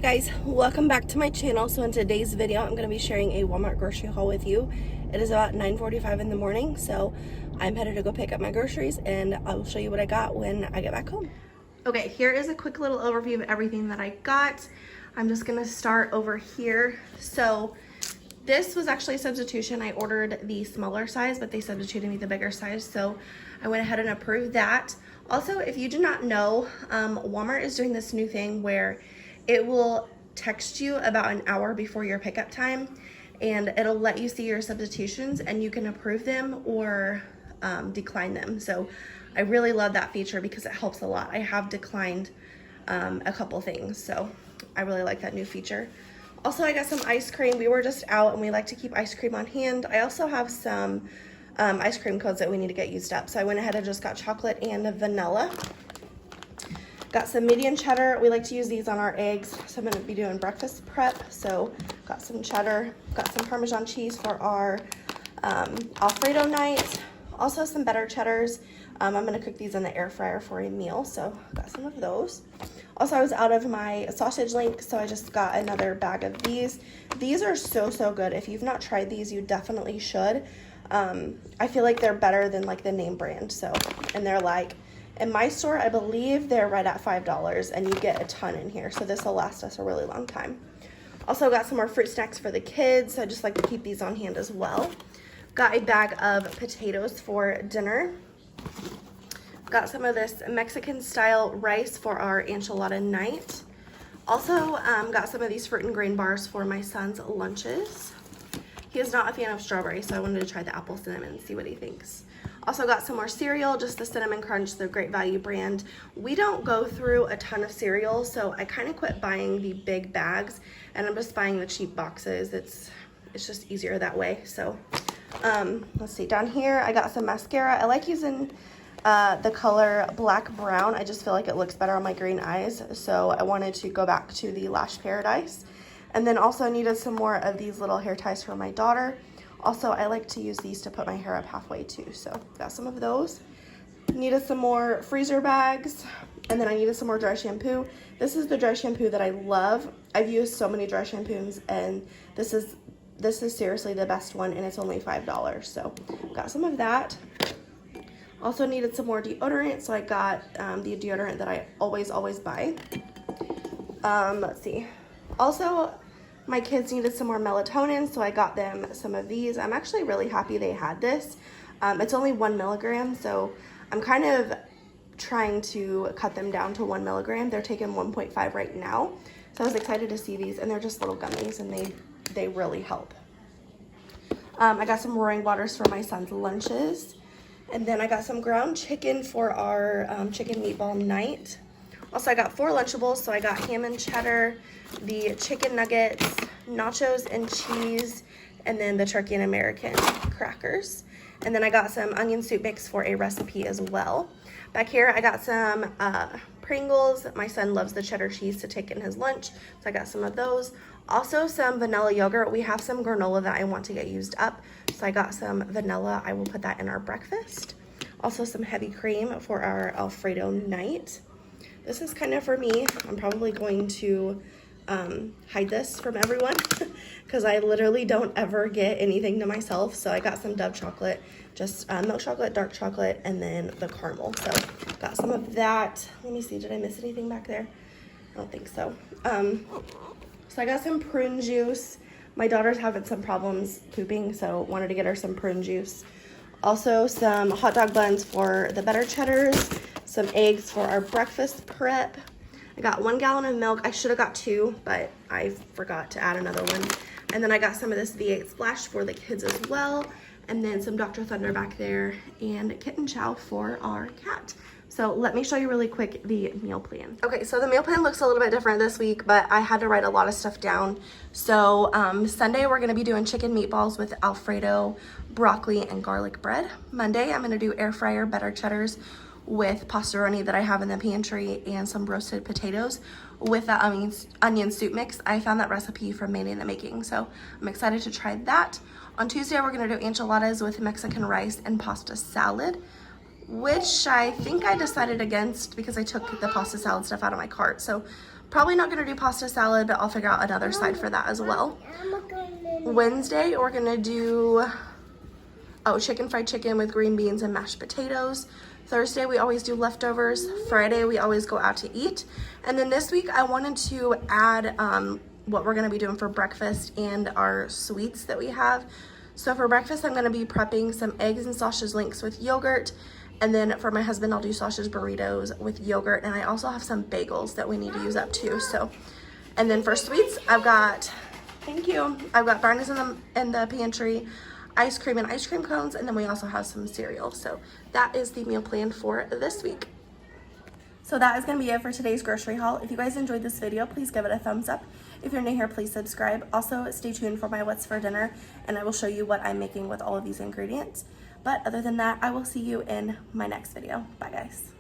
guys, welcome back to my channel. So in today's video, I'm going to be sharing a Walmart grocery haul with you. It is about 9:45 in the morning, so I'm headed to go pick up my groceries and I will show you what I got when I get back home. Okay, here is a quick little overview of everything that I got. I'm just going to start over here. So this was actually a substitution. I ordered the smaller size, but they substituted me the bigger size, so I went ahead and approved that. Also, if you do not know, Walmart is doing this new thing where it will text you about an hour before your pickup time, and it'll let you see your substitutions and you can approve them or decline them. So I really love that feature because it helps a lot. I have declined a couple things, so I really like that new feature. Also, I got some ice cream. We were just out and we like to keep ice cream on hand. I also have some ice cream cones that we need to get used up. So I went ahead and just got chocolate and vanilla. Got some medium cheddar. We like to use these on our eggs, so I'm going to be doing breakfast prep. So got some cheddar, got some Parmesan cheese for our Alfredo night. Also some better cheddars. I'm going to cook these in the air fryer for a meal, so got some of those. Also, I was out of my sausage link, so I just got another bag of these. These are so good. If you've not tried these, you definitely should. I feel like they're better than like the name brand. So, and they're like, in my store, I believe they're right at $5 and you get a ton in here. So this will last us a really long time. Also got some more fruit snacks for the kids. So I just like to keep these on hand as well. Got a bag of potatoes for dinner. Got some of this Mexican style rice for our enchilada night. Also got some of these fruit and grain bars for my son's lunches. He is not a fan of strawberry, so I wanted to try the apple cinnamon and see what he thinks. Also got some more cereal, just the Cinnamon Crunch, the Great Value brand. We don't go through a ton of cereal, so I kind of quit buying the big bags, and I'm just buying the cheap boxes. It's just easier that way. So let's see, down here I got some mascara. I like using the color black brown. I just feel like it looks better on my green eyes, so I wanted to go back to the Lash Paradise. And then also needed some more of these little hair ties for my daughter. Also, I like to use these to put my hair up halfway too, so got some of those. Needed some more freezer bags, and then I needed some more dry shampoo. This is the dry shampoo that I love. I've used so many dry shampoos, and this is seriously the best one, and it's only $5, so got some of that. Also needed some more deodorant, so I got the deodorant that I always buy. Let's see. Also, my kids needed some more melatonin, so I got them some of these. I'm actually really happy they had this. It's only 1 milligram, so I'm kind of trying to cut them down to 1 milligram. They're taking 1.5 right now, so I was excited to see these, and they're just little gummies, and they really help. I got some roaring waters for my son's lunches, and then I got some ground chicken for our chicken meatball night. Also, I got 4 Lunchables, so I got ham and cheddar, the chicken nuggets, nachos and cheese, and then the turkey and American crackers. And then I got some onion soup mix for a recipe as well. Back here, I got some Pringles. My son loves the cheddar cheese to take in his lunch, so I got some of those. Also, some vanilla yogurt. We have some granola that I want to get used up, so I got some vanilla. I will put that in our breakfast. Also, some heavy cream for our Alfredo night. This is kind of for me. I'm probably going to hide this from everyone because I literally don't ever get anything to myself. So I got some Dove chocolate, just milk chocolate, dark chocolate, and then the caramel. So got some of that. Let me see, did I miss anything back there? I don't think so. So I got some prune juice. My daughter's having some problems pooping, so wanted to get her some prune juice. Also some hot dog buns for the better cheddars. Some eggs for our breakfast prep. I got 1 gallon of milk. I should have got 2, but I forgot to add another one. And then I got some of this V8 Splash for the kids as well. And then some Dr. Thunder back there and kitten chow for our cat. So let me show you really quick the meal plan. Okay, so the meal plan looks a little bit different this week, but I had to write a lot of stuff down. So Sunday, we're gonna be doing chicken meatballs with Alfredo, broccoli, and garlic bread. Monday, I'm gonna do air fryer better cheddars with pastaroni that I have in the pantry and some roasted potatoes with that onion soup mix. I found that recipe from Mandy in the Making, so I'm excited to try that. On Tuesday, we're gonna do enchiladas with Mexican rice and pasta salad. which I think I decided against because I took the pasta salad stuff out of my cart. So Probably not gonna do pasta salad, but I'll figure out another side for that as well. Wednesday, we're gonna do, fried chicken with green beans and mashed potatoes. Thursday, we always do leftovers. Friday, we always go out to eat. And then this week, I wanted to add what we're gonna be doing for breakfast and our sweets that we have. So for breakfast, I'm gonna be prepping some eggs and sausage links with yogurt. And then for my husband, I'll do sausage burritos with yogurt. And I also have some bagels that we need to use up too. So, and then for sweets, I've got, thank you, I've got brownies in the pantry, ice cream and ice cream cones, and then we also have some cereal. So that is the meal plan for this week. So that is going to be it for today's grocery haul. If you guys enjoyed this video, please give it a thumbs up. If you're new here, please subscribe. Also, stay tuned for my what's for dinner, and I will show you what I'm making with all of these ingredients. But other than that, I will see you in my next video. Bye, guys.